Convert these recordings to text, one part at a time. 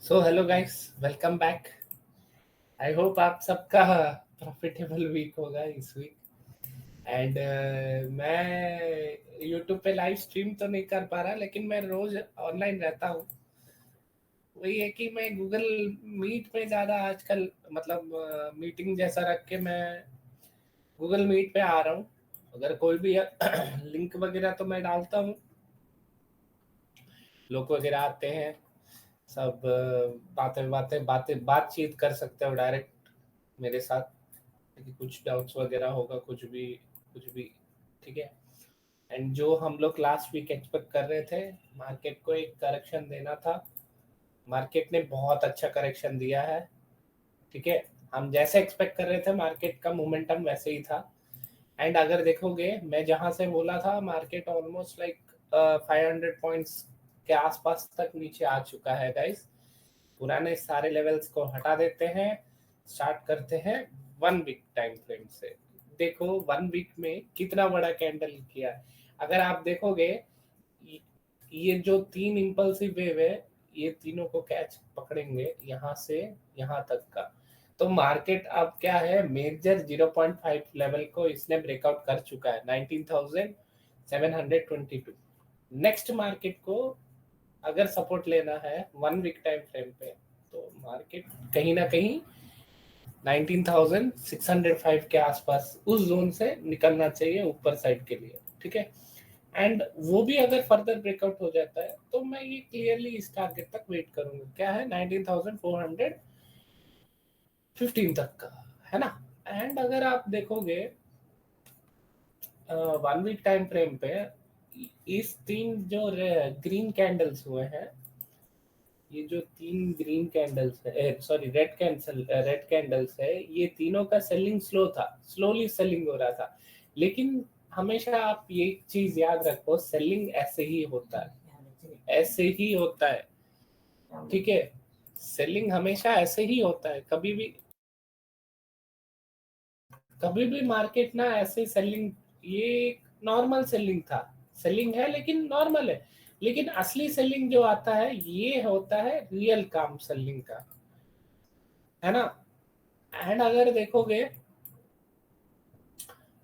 So hello guys, welcome back. I hope आप सबका profitable week होगा इस वीक। एंड मैं यूट्यूब पे लाइव स्ट्रीम तो नहीं कर पा रहा, लेकिन मैं रोज ऑनलाइन रहता हूँ। वही है कि मैं गूगल मीट पे ज़्यादा आजकल मतलब मीटिंग जैसा रख के मैं गूगल मीट पे आ रहा हूँ। अगर कोई भी लिंक वगैरह तो मैं डालता हूँ, लोग वगैरह आते हैं, सब बातें बातें बातें बातचीत कर सकते हो डायरेक्ट मेरे साथ कि कुछ डाउट्स वगैरह होगा, कुछ भी ठीक है। एंड जो हम लोग लास्ट वीक एक्सपेक्ट कर रहे थे, मार्केट को एक करेक्शन देना था, मार्केट ने बहुत अच्छा करेक्शन दिया है। ठीक है, हम जैसे एक्सपेक्ट कर रहे थे मार्केट का मोमेंटम वैसे ही था। एंड अगर देखोगे, मैं जहां से बोला था मार्केट ऑलमोस्ट लाइक 500 पॉइंट्स के आसपास तक नीचे आ चुका है गाइस। पुराने सारे लेवल्स को हटा देते हैं, स्टार्ट करते हैं 1 वीक टाइम फ्रेम से। देखो 1 वीक में कितना बड़ा कैंडल किया है। अगर आप देखोगे, ये जो तीन इम्पल्सिव वेव है, ये तीनों को कैच पकड़ेंगे यहाँ से यहाँ तक का। तो मार्केट अब क्या है, मेजर 0.5 लेवल को इसने ब्रेकआउट कर चुका है, 19,722। नेक्स्ट मार्केट को अगर सपोर्ट लेना है 1 वीक टाइम फ्रेम पे, तो मार्केट कहीं ना कहीं 19,605 के आसपास उस जोन से निकलना चाहिए ऊपर साइड के लिए। ठीक है, एंड वो भी अगर फर्दर ब्रेकआउट हो जाता है तो मैं ये क्लियरली इस टारगेट तक वेट करूंगा, क्या है 19,415 तक का, है ना। एंड अगर आप देखोगे 1 वीक टाइम फ्रेम पे, इस तीन जो ग्रीन कैंडल्स हुए हैं, ये जो तीन ग्रीन कैंडल्स है, सॉरी रेड कैंडल्स है, ये तीनों का सेलिंग स्लो था, स्लोली सेलिंग हो रहा था। लेकिन हमेशा आप ये चीज याद रखो, सेलिंग ऐसे ही होता है, ऐसे ही होता है। ठीक है, सेलिंग हमेशा ऐसे ही होता है। कभी भी मार्केट ना ऐसे सेलिंग, ये नॉर्मल सेलिंग था, सेलिंग है लेकिन नॉर्मल है। लेकिन असली सेलिंग जो आता है, ये होता है रियल काम सेलिंग का, है ना। एंड अगर देखोगे,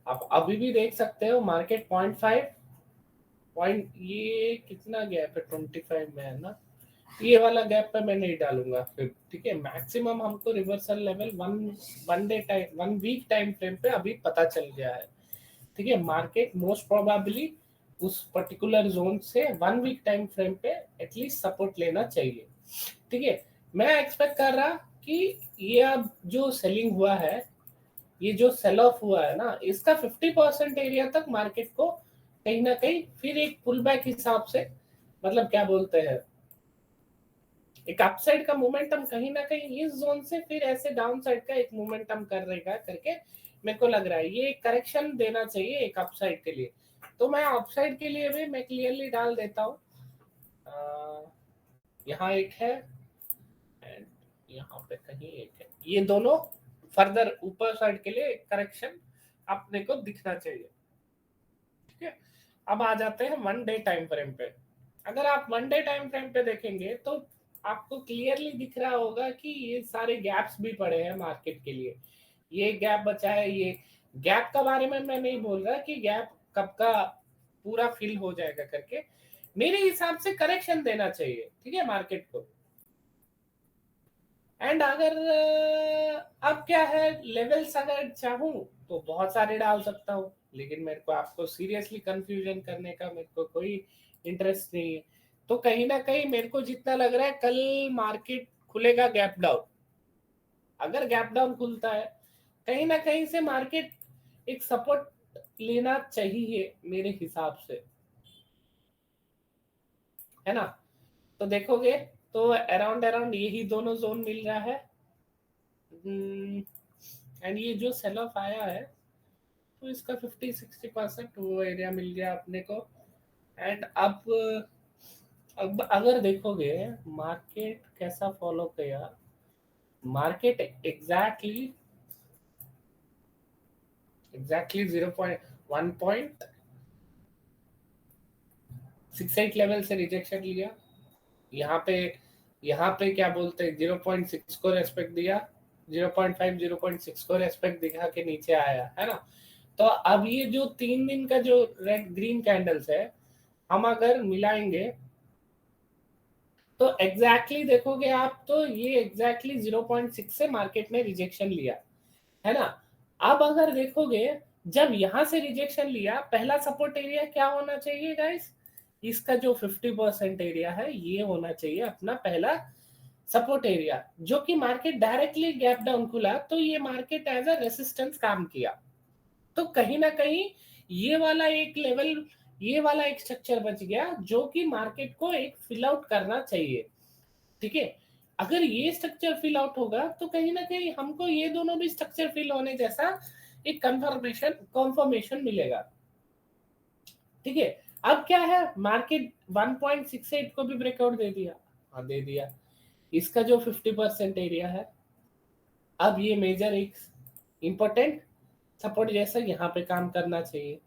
आप अभी भी देख सकते हो मार्केट 0.5 पॉइंट, ये कितना गैप है, 25 में है ना। ये वाला गैप पे मैं नहीं डालूंगा फिर। ठीक है, मैक्सिमम हमको reversal level one one day time 1 week time frame पे अभी पता चल गया है। ठीक है, मार्केट मोस्ट प्रोबेबली उस पर्टिकुलर जोन से 1 वीक टाइम फ्रेम पे एटलीस्ट सपोर्ट लेना चाहिए। ठीक है, मैं एक्सपेक्ट कर रहा कि ये अब जो सेलिंग हुआ है, ये जो सेल ऑफ हुआ है ना, इसका 50% एरिया तक मार्केट को कहीं ना कहीं फिर एक पुल बैक हिसाब से, मतलब क्या बोलते हैं, एक अपसाइड का मोमेंटम कहीं ना कहीं इस जोन से फिर ऐसे डाउन साइड का एक मोमेंटम कर रहेगा करके मेरे को लग रहा है। ये एक करेक्शन देना चाहिए एक अपसाइड के लिए। तो मैं अपसाइड के लिए भी मैं क्लियरली डाल देता हूँ, यहाँ एक है एंड यहाँ पे कहीं एक है, ये दोनों फर्दर ऊपर साइड के लिए करेक्शन अपने को दिखना चाहिए। ठीक है, अब आ जाते हैं 1 डे टाइम फ्रेम पे। अगर आप 1 डे टाइम फ्रेम पे देखेंगे तो आपको क्लियरली दिख रहा होगा कि ये सारे गैप्स भी पड़े हैं मार्केट के लिए। ये गैप बचा है, ये गैप के बारे में मैं नहीं बोल रहा कि गैप कब का पूरा फिल हो जाएगा करके। मेरे हिसाब से करेक्शन देना चाहिए, ठीक है, मार्केट को। एंड अगर अब क्या है, लेवल्स अगर चाहूँ तो बहुत सारे डाल सकता हूँ, लेकिन मेरे को आपको सीरियसली कंफ्यूजन करने का मेरे को कोई इंटरेस्ट नहीं है। तो कहीं ना कहीं मेरे को जितना लग रहा है, कल मार्केट खुलेगा गैप डाउन। अगर गैप डाउन खुलता है, कहीं ना कहीं से मार्केट एक सपोर्ट लेना चाहिए मेरे हिसाब से, है ना। तो देखोगे तो अराउंड अराउंड यही दोनों जोन मिल रहा है। एंड ये जो सेल ऑफ आया है, तो इसका 50-60% वो एरिया मिल गया अपने को। एंड अब अगर देखोगे मार्केट कैसा फॉलो किया, मार्केट एग्जैक्टली 0.1.68 लेवल से रिजेक्शन लिया यहाँ पे। यहाँ पे क्या बोलते हैं 0.6 को रेस्पेक्ट दिया, 0.5 0.6 को रेस्पेक्ट दिखा के नीचे आया है ना। तो अब ये जो 3 दिन का जो रेड ग्रीन कैंडल्स है, हम अगर मिलाएंगे तो एग्जैक्टली देखोगे आप, तो ये एग्जैक्टली 0.6 से मार्केट ने रिजेक्शन लिया है ना। अब अगर देखोगे जब यहां से रिजेक्शन लिया, पहला सपोर्ट एरिया क्या होना चाहिए गाइस, इसका जो 50% एरिया है ये होना चाहिए अपना पहला सपोर्ट एरिया, जो कि मार्केट डायरेक्टली गैप डाउन खुला तो ये मार्केट एज अ रेसिस्टेंस काम किया। तो कहीं ना कहीं ये वाला एक लेवल, ये वाला एक स्ट्रक्चर बच गया जो कि मार्केट को एक फिल आउट करना चाहिए। ठीक है, अगर ये स्ट्रक्चर फिल आउट होगा तो कहीं ना कहीं हमको ये दोनों भी स्ट्रक्चर फिल होने जैसा एक कंफर्मेशन मिलेगा। ठीक है, अब क्या है, मार्केट 1.68 को भी ब्रेकआउट दे दिया, हाँ दे दिया, इसका जो 50% एरिया है, अब ये मेजर एक इंपॉर्टेंट सपोर्ट जैसा यहाँ पे काम करना चाहिए।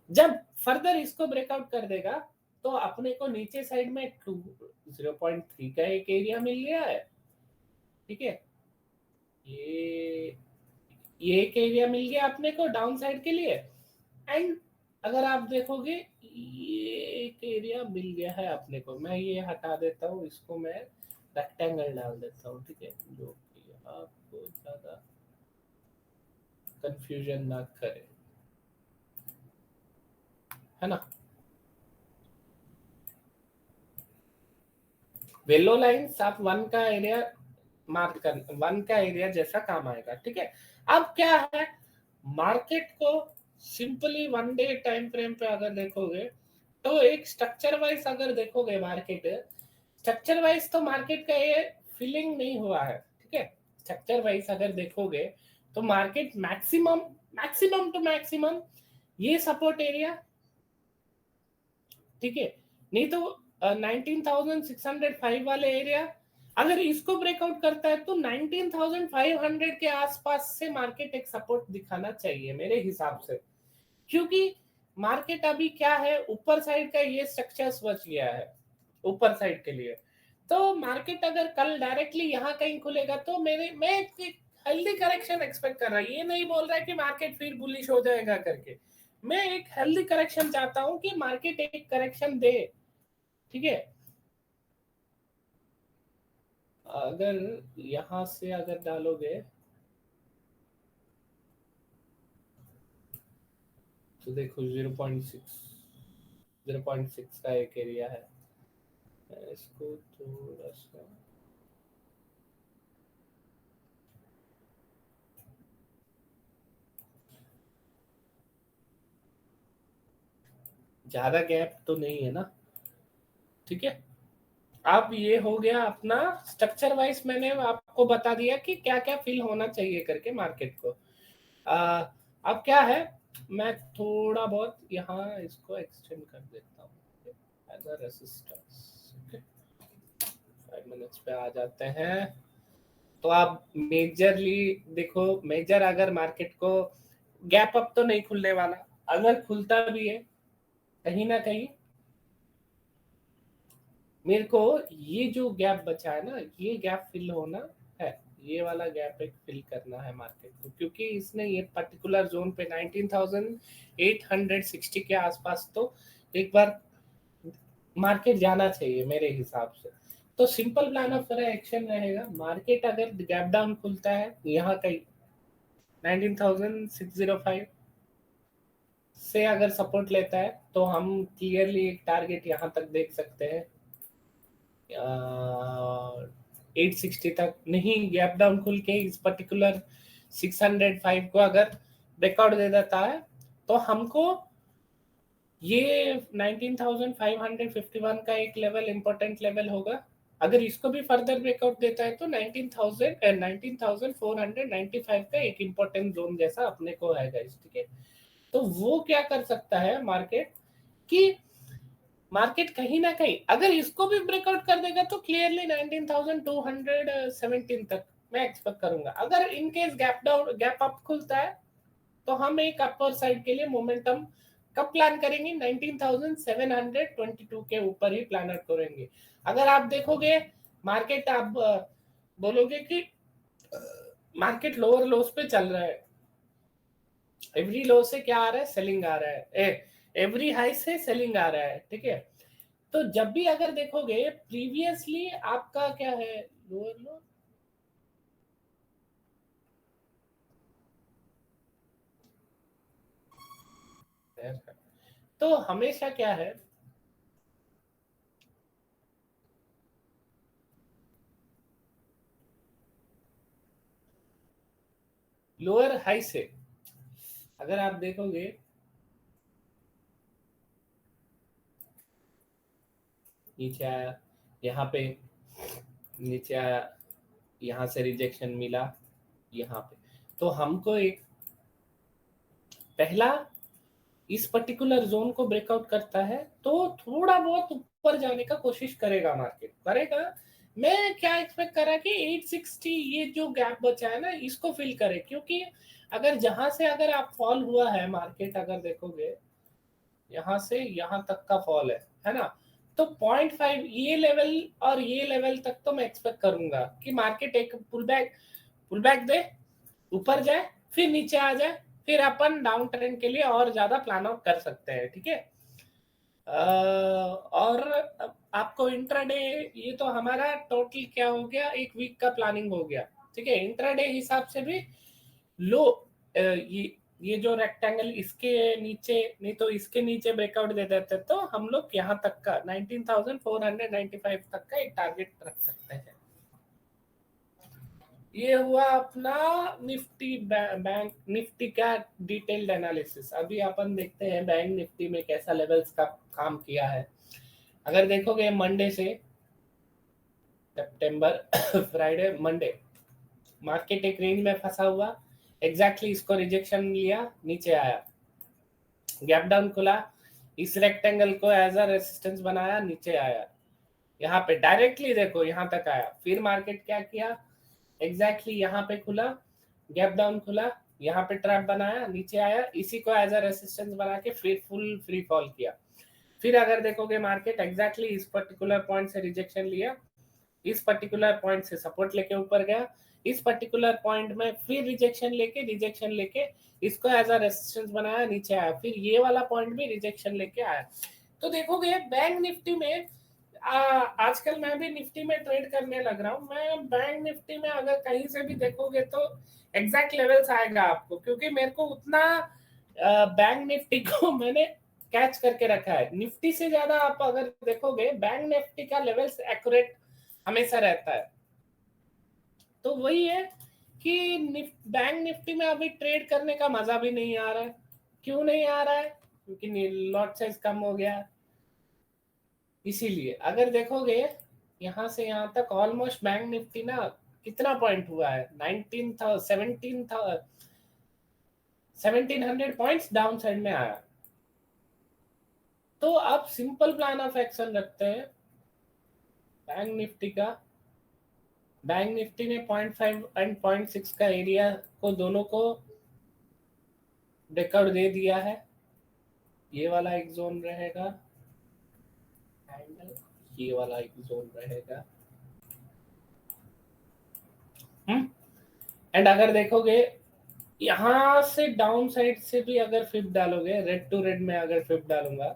जब फर्दर इसको ब्रेकआउट कर देगा तो अपने को नीचे साइड में 0.3 का एक एरिया मिल गया है। ठीक है, ये ये एक एरिया मिल गया अपने को डाउन साइड के लिए। एंड अगर आप देखोगे ये एक एरिया मिल गया है अपने को, मैं ये हटा देता हूँ, इसको मैं रेक्टेंगल डाल देता हूँ। ठीक है, जो कि आपको ज्यादा कंफ्यूजन ना करे, है ना। वेलो लाइंस आप 1 का एरिया मार्क कर, 1 का एरिया जैसा काम आएगा। ठीक है, अब क्या है, मार्केट को सिंपली 1 डे टाइम फ्रेम पे अगर देखोगे तो एक स्ट्रक्चर वाइज अगर देखोगे मार्केट, स्ट्रक्चर वाइज तो मार्केट का ये फीलिंग नहीं हुआ है। ठीक है, स्ट्रक्चर वाइज अगर देखोगे तो market maximum maximum to maximum ये सपोर्ट एरिया, ठीक है, नहीं तो 19,605 वाले एरिया, अगर इसको ब्रेकआउट करता है तो 19,500 के आसपास से मार्केट एक सपोर्ट दिखाना चाहिए मेरे हिसाब से। क्योंकि मार्केट अभी क्या है, ऊपर साइड का ये स्ट्रक्चर्स बच गया है ऊपर साइड के लिए। तो मार्केट अगर कल डायरेक्टली यहाँ कहीं खुलेगा तो मैं एक हेल्दी करेक्शन एक्सपेक्ट कर रहा हूँ। ये नहीं बोल रहा है कि मार्केट फिर बुलिश हो जाएगा करके, मैं एक हेल्दी करेक्शन चाहता हूँ कि मार्केट एक करेक्शन दे। ठीक है, अगर यहां से अगर डालोगे तो देखो 0.6 का एक एरिया है, इसको थोड़ा सा ज्यादा गैप तो नहीं है ना। ठीक है, अब ये हो गया अपना स्ट्रक्चर वाइज, मैंने आपको बता दिया कि क्या क्या फील होना चाहिए करके मार्केट को। अब क्या है, मैं थोड़ा बहुत यहाँ इसको एक्सटेंड कर देता हूँ एज अ रेसिस्टेंस। 5 मिनट्स पे आ जाते हैं। तो आप मेजरली देखो, मेजर अगर मार्केट को गैप अप तो नहीं खुलने वाला, अगर खुलता भी है कहीं ना कहीं मेरे को ये जो गैप बचा है ना, ये गैप फिल होना है, ये वाला गैप एक फिल करना है मार्केट को, क्योंकि इसने ये पर्टिकुलर जोन पे 19,860 के आसपास तो एक बार मार्केट जाना चाहिए मेरे हिसाब से। तो सिंपल प्लान ऑफ एक्शन रहेगा, मार्केट अगर गैप डाउन खुलता है यहाँ कहीं 19,605 से अगर सपोर्ट लेता है तो हम क्लियरली एक टारगेट यहाँ तक देख सकते हैं, 860 तक। नहीं, गैप डाउन खुल के इस पर्टिकुलर 605 को अगर ब्रेकआउट दे देता है तो हमको ये 19,551 का एक लेवल इंपॉर्टेंट लेवल होगा। अगर इसको भी फर्दर ब्रेकआउट देता है तो 19,495 का एक इंपॉर्टेंट जोन जैसा अपने को है गाइस। ठीक है, तो वो क्या कर सकता है मार्केट, कि मार्केट कहीं ना कहीं अगर इसको भी ब्रेकआउट कर देगा तो क्लियरली 19,217 तक मैं एक्सपेक्ट करूंगा। अगर इनकेस गैप अप खुलता है तो हम एक अपर साइड के लिए मोमेंटम कब प्लान करेंगे, 19,722 के ऊपर ही प्लान आउट करेंगे। अगर आप देखोगे मार्केट आप बोलोगे कि मार्केट लोअर लोस पे चल रहा है, एवरी लो से क्या आ रहा है, सेलिंग आ रहा है, एवरी हाई से सेलिंग आ रहा है, ठीक है। तो जब भी अगर देखोगे प्रीवियसली आपका क्या है, लोअर लो, तो हमेशा क्या है, लोअर हाई से अगर आप देखोगे, नीचे आया, यहाँ पे नीचे आया, यहाँ से रिजेक्शन मिला, यहाँ पे, तो हमको एक पहला इस पर्टिकुलर जोन को ब्रेकआउट करता है तो थोड़ा बहुत ऊपर जाने का कोशिश करेगा, मार्केट करेगा। मैं क्या एक्सपेक्ट करा कि 860 ये जो गैप बचा है ना इसको फिल करे, क्योंकि अगर जहां से अगर आप फॉल हुआ है मार्केट, अगर देखोगे यहाँ से यहाँ तक का फॉल है ना, तो 0.5 ये लेवल और ये लेवल तक तो मैं एक्सपेक्ट करूंगा कि मार्केट एक पुल बैक दे, ऊपर जाए, फिर नीचे आ जाए, फिर अपन डाउन ट्रेंड के लिए और ज्यादा प्लान आउट कर सकते हैं, ठीक है। और आपको इंट्राडे, ये तो हमारा टोटल क्या हो गया, एक वीक का प्लानिंग हो गया, ठीक है। इंट्राडे हिसाब से भी लो, ये जो रेक्टेंगल इसके नीचे, नहीं तो इसके नीचे ब्रेकआउट दे देते तो हम लोग यहाँ तक का 19,495 तक का एक टारगेट रख सकते हैं। ये हुआ अपना निफ्टी बैंक निफ्टी का डिटेल्ड एनालिसिस। अभी अपन देखते हैं बैंक निफ्टी में कैसा लेवल्स का काम किया है। अगर देखोगे मंडे से सितंबर फ्राइडे मंडे मार्केट एक रेंज में फंसा हुआ, एग्जैक्टली इसको रिजेक्शन लिया, नीचे आया, गैप डाउन खुला, इस रेक्टेंगल को एज अ रेसिस्टेंस बनाया, नीचे आया, यहाँ पे डायरेक्टली देखो यहाँ तक आया, फिर मार्केट क्या किया, एग्जैक्टली यहाँ पे खुला, गैप डाउन खुला, यहाँ पे ट्रैप बनाया, नीचे आया, इसी को एज अ रेसिस्टेंस बना के फिर फुल फ्री फॉल किया। फिर अगर देखोगे मार्केट एग्जैक्टली इस पर्टिकुलर पॉइंट से रिजेक्शन लिया, इस पर्टिकुलर पॉइंट से सपोर्ट लेके ऊपर गया, इस पर्टिकुलर पॉइंट में फिर रिजेक्शन लेके इसको एज अ रेसिस्टेंस बनाया, नीचे आया, फिर ये वाला पॉइंट भी रिजेक्शन लेके आया। तो देखोगे बैंक निफ्टी में आजकल मैं भी निफ्टी में ट्रेड करने लग रहा हूँ। मैं बैंक निफ्टी में अगर कहीं से भी देखोगे तो एग्जैक्ट लेवल्स आएगा आपको, क्योंकि मेरे को उतना बैंक निफ्टी को मैंने कैच करके रखा है। निफ्टी से ज्यादा आप अगर देखोगे बैंक निफ्टी का लेवल्स एक्यूरेट हमेशा रहता है। तो वही है कि बैंक निफ्टी में अभी ट्रेड करने का मजा भी नहीं आ रहा है। क्यों नहीं आ रहा है? क्योंकि लॉट साइज कम हो गया, इसीलिए। अगर देखोगे यहाँ से यहाँ तक ऑलमोस्ट बैंक निफ्टी ना कितना पॉइंट हुआ है, 19 था, 17 था, 1700 पॉइंट्स डाउन साइड में आया। तो आप सिंपल प्लान ऑफ एक्शन रखते हैं बैंक निफ्टी का। बैंक निफ्टी ने 0.5 एंड 0.6 का एरिया को दोनों को ब्रेकआउट दे दिया है। ये वाला एक जोन रहेगा, ये वाला एक जोन रहेगा। एंड अगर देखोगे यहाँ से डाउन साइड से भी अगर फिप डालोगे, रेड टू रेड में अगर फिप डालूंगा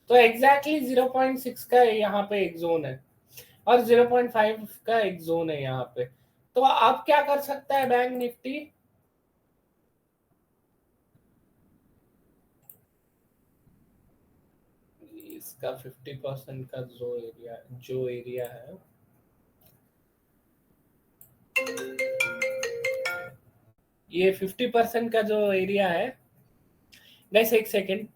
तो एग्जैक्टली 0.6 का यहाँ पे एक जोन है और 0.5 का एक जोन है यहाँ पे। तो आप क्या कर सकता है बैंक निफ्टी, इसका 50% का जो एरिया है, ये 50% का जो एरिया है, गैस एक सेकेंड,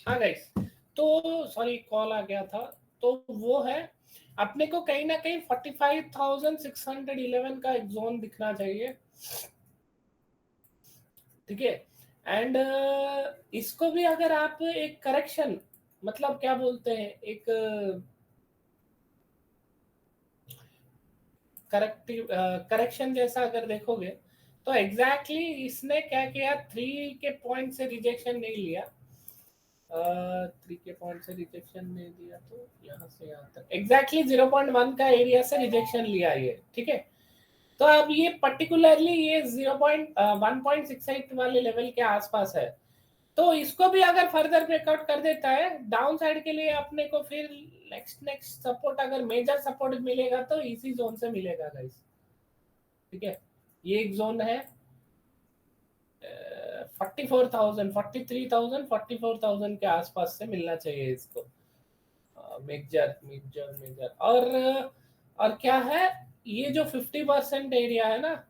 हाँ गाइस, तो सॉरी कॉल आ गया था, तो वो है अपने को कहीं ना कहीं 45,611 का एक जोन दिखना चाहिए, ठीक है। एंड इसको भी अगर आप एक करेक्शन, मतलब क्या बोलते हैं, एक करेक्शन जैसा अगर देखोगे, तो एग्जैक्टली इसने क्या किया, 3 के पॉइंट से रिजेक्शन नहीं लिया, 3 के पॉइंट से रिजेक्शन नहीं दिया, तो यहाँ से यहाँ तक एग्जैक्टली 0.1 का एरिया से रिजेक्शन लिया ये, ठीक है। तो अब ये पर्टिकुलरली ये 0.1.68 वाले लेवल के आसपास है, तो इसको भी अगर फर्दर ब्रेकआउट कर देता है डाउन साइड के लिए अपने को, फिर नेक्स्ट सपोर्ट अगर मेजर सपोर्ट मिलेगा तो इसी जोन से मिलेगा गाइस, ठीक है। ये एक जोन है 44,000, 43,000, 44,000 के आसपास से मिलना चाहिए इसको, मेजर मेजर मेजर। और क्या है, ये जो 50% एरिया है ना,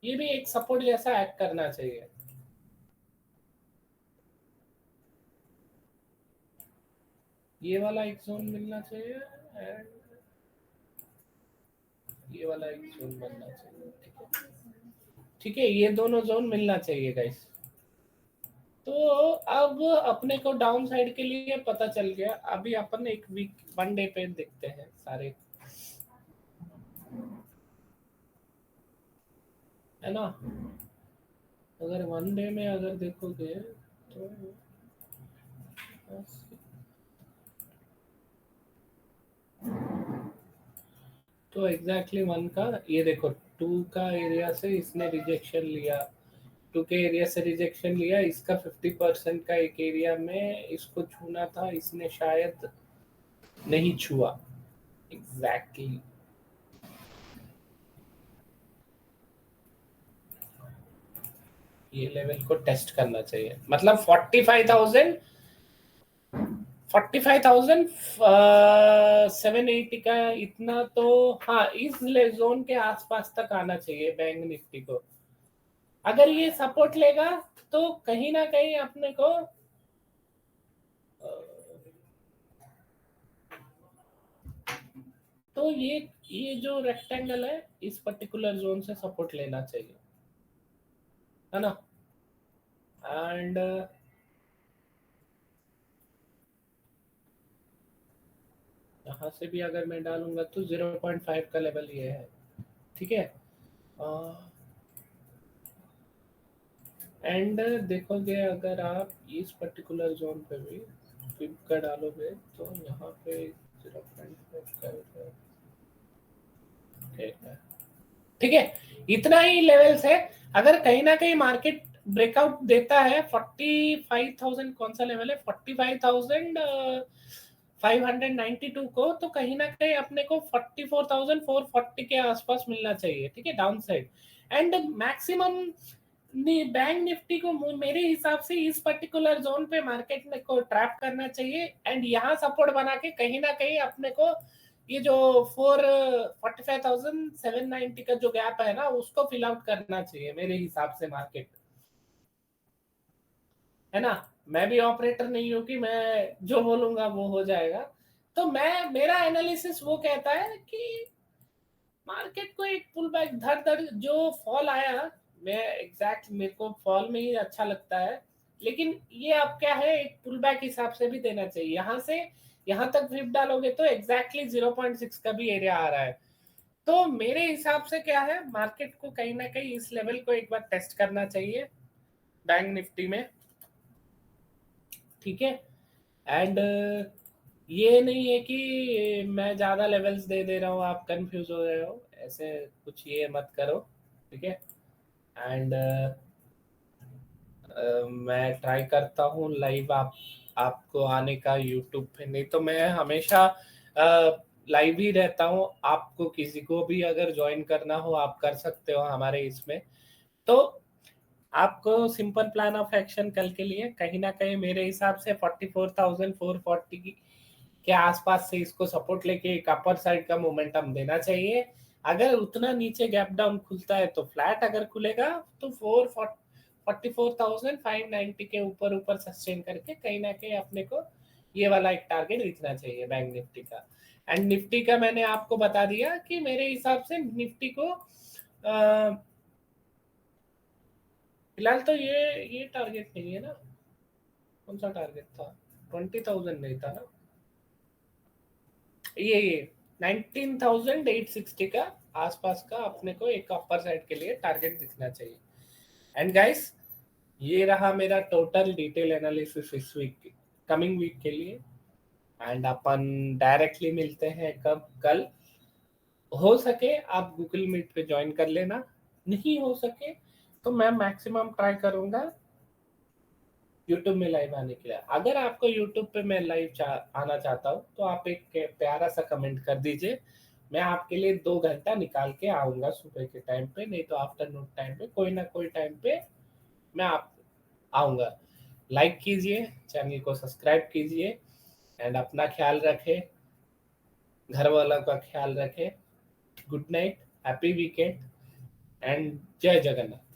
ये भी एक सपोर्ट जैसा एक्ट करना चाहिए। ये वाला एक जोन मिलना चाहिए एंड ये वाला एक जोन बनना चाहिए, ठीक है, ठीक है, ये दोनों जोन मिलना चाहिए गाइस। तो अब अपने को डाउन साइड के लिए पता चल गया, अभी अपन एक वीक 1 डे पे देखते हैं सारे, है ना। अगर 1 डे में अगर देखोगे तो एग्जैक्टली 1 का ये देखो, 2 का एरिया से इसने रिजेक्शन लिया, 2 के एरिया से रिजेक्शन लिया, इसका 50% का एक एरिया में इसको छूना था, इसने शायद नहीं छुआ एग्जैक्टली। ये लेवल को टेस्ट करना चाहिए, मतलब 45,780 का इतना, तो हाँ इस जोन के आसपास तक आना चाहिए बैंक निफ्टी को। अगर ये सपोर्ट लेगा तो कहीं ना कहीं अपने को तो ये जो रेक्टेंगल है इस पर्टिकुलर जोन से सपोर्ट लेना चाहिए, है ना। एंड यहाँ से भी अगर मैं डालूंगा तो 0.5 का लेवल ये है, ठीक है। एंड देखोगे अगर आप इस पर्टिकुलर जोन पे भी फिब का डालोगे तो यहाँ पे 0.5 का ठीक है, इतना ही लेवल्स है। अगर कहीं ना कहीं मार्केट ब्रेकआउट देता है 45,000, कौन सा लेवल है 45,592 को, तो कहीं ना कहीं अपने को 44,440 के आसपास मिलना चाहिए, ठीक है, down side. And maximum bank Nifty को मेरे हिसाब से इस पर्टिकुलर जोन पे मार्केट को ट्रैप करना चाहिए, एंड यहाँ सपोर्ट बना के कहीं ना कहीं अपने को ये जो 45,790 का जो गैप है ना उसको फिल आउट करना चाहिए मेरे हिसाब से मार्केट, है ना। मैं भी ऑपरेटर नहीं हूँ कि मैं जो बोलूंगा वो हो जाएगा, तो मैं मेरा एनालिसिस वो कहता है कि मार्केट को एक पुल बैक धर धर जो फॉल आया, मैं एग्जैक्ट मेरे को फॉल में ही अच्छा लगता है, लेकिन ये अब क्या है एक पुल बैक हिसाब से भी देना चाहिए, यहाँ से यहाँ तक फ्लिप डालोगे तो एग्जैक्टली 0.6 का भी एरिया आ रहा है। तो मेरे हिसाब से क्या है, मार्केट को कहीं ना कहीं इस लेवल को एक बार टेस्ट करना चाहिए बैंक निफ्टी में, ठीक है। एंड ये नहीं है कि मैं ज्यादा लेवल्स दे दे रहा हूँ आप कंफ्यूज हो रहे हो, ऐसे कुछ ये मत करो, ठीक है। एंड मैं ट्राई करता हूँ लाइव आपको आने का यूट्यूब पे, नहीं तो मैं हमेशा लाइव ही रहता हूँ, आपको किसी को भी अगर ज्वाइन करना हो आप कर सकते हो हमारे इसमें। तो आपको सिंपल प्लान ऑफ एक्शन कल के लिए कहीं ना कहीं मेरे हिसाब से 44,440 के आसपास से इसको सपोर्ट लेके एक अपर साइड का मोमेंटम देना चाहिए। अगर उतना नीचे गैप डाउन खुलता है तो फ्लैट, अगर खुलेगा तो 44,590 के ऊपर सस्टेन करके कहीं ना कहीं अपने को ये वाला एक टारगेट दिखना चाहिए बैंक निफ्टी का। एंड निफ्टी का मैंने आपको बता दिया कि मेरे हिसाब से निफ्टी को फिलहाल तो ये टारगेट नहीं है ना, कौन सा टारगेट था, 20,000 नहीं था ना, ये 19,860 का आसपास का अपने को एक अपर साइड के लिए टारगेट दिखना चाहिए। एंड गाइस, ये रहा मेरा टोटल डिटेल एनालिसिस इस वीक, कमिंग वीक के लिए। एंड अपन डायरेक्टली मिलते हैं कब, कल। हो सके आप गूगल मीट पे ज्वाइन कर लेना, नहीं हो सके तो मैं मैक्सिमम ट्राई करूंगा यूट्यूब में लाइव आने के लिए। अगर आपको यूट्यूब पे मैं लाइव आना चाहता हूँ तो आप एक प्यारा सा कमेंट कर दीजिए, मैं आपके लिए 2 घंटा निकाल के आऊँगा सुबह के टाइम पे, नहीं तो आफ्टरनून टाइम पे, कोई ना कोई टाइम पे मैं आप आऊँगा। लाइक कीजिए, चैनल को सब्सक्राइब कीजिए एंड अपना ख्याल रखें, घर वालों का ख्याल रखें। Good night, happy weekend and जय जगन्नाथ।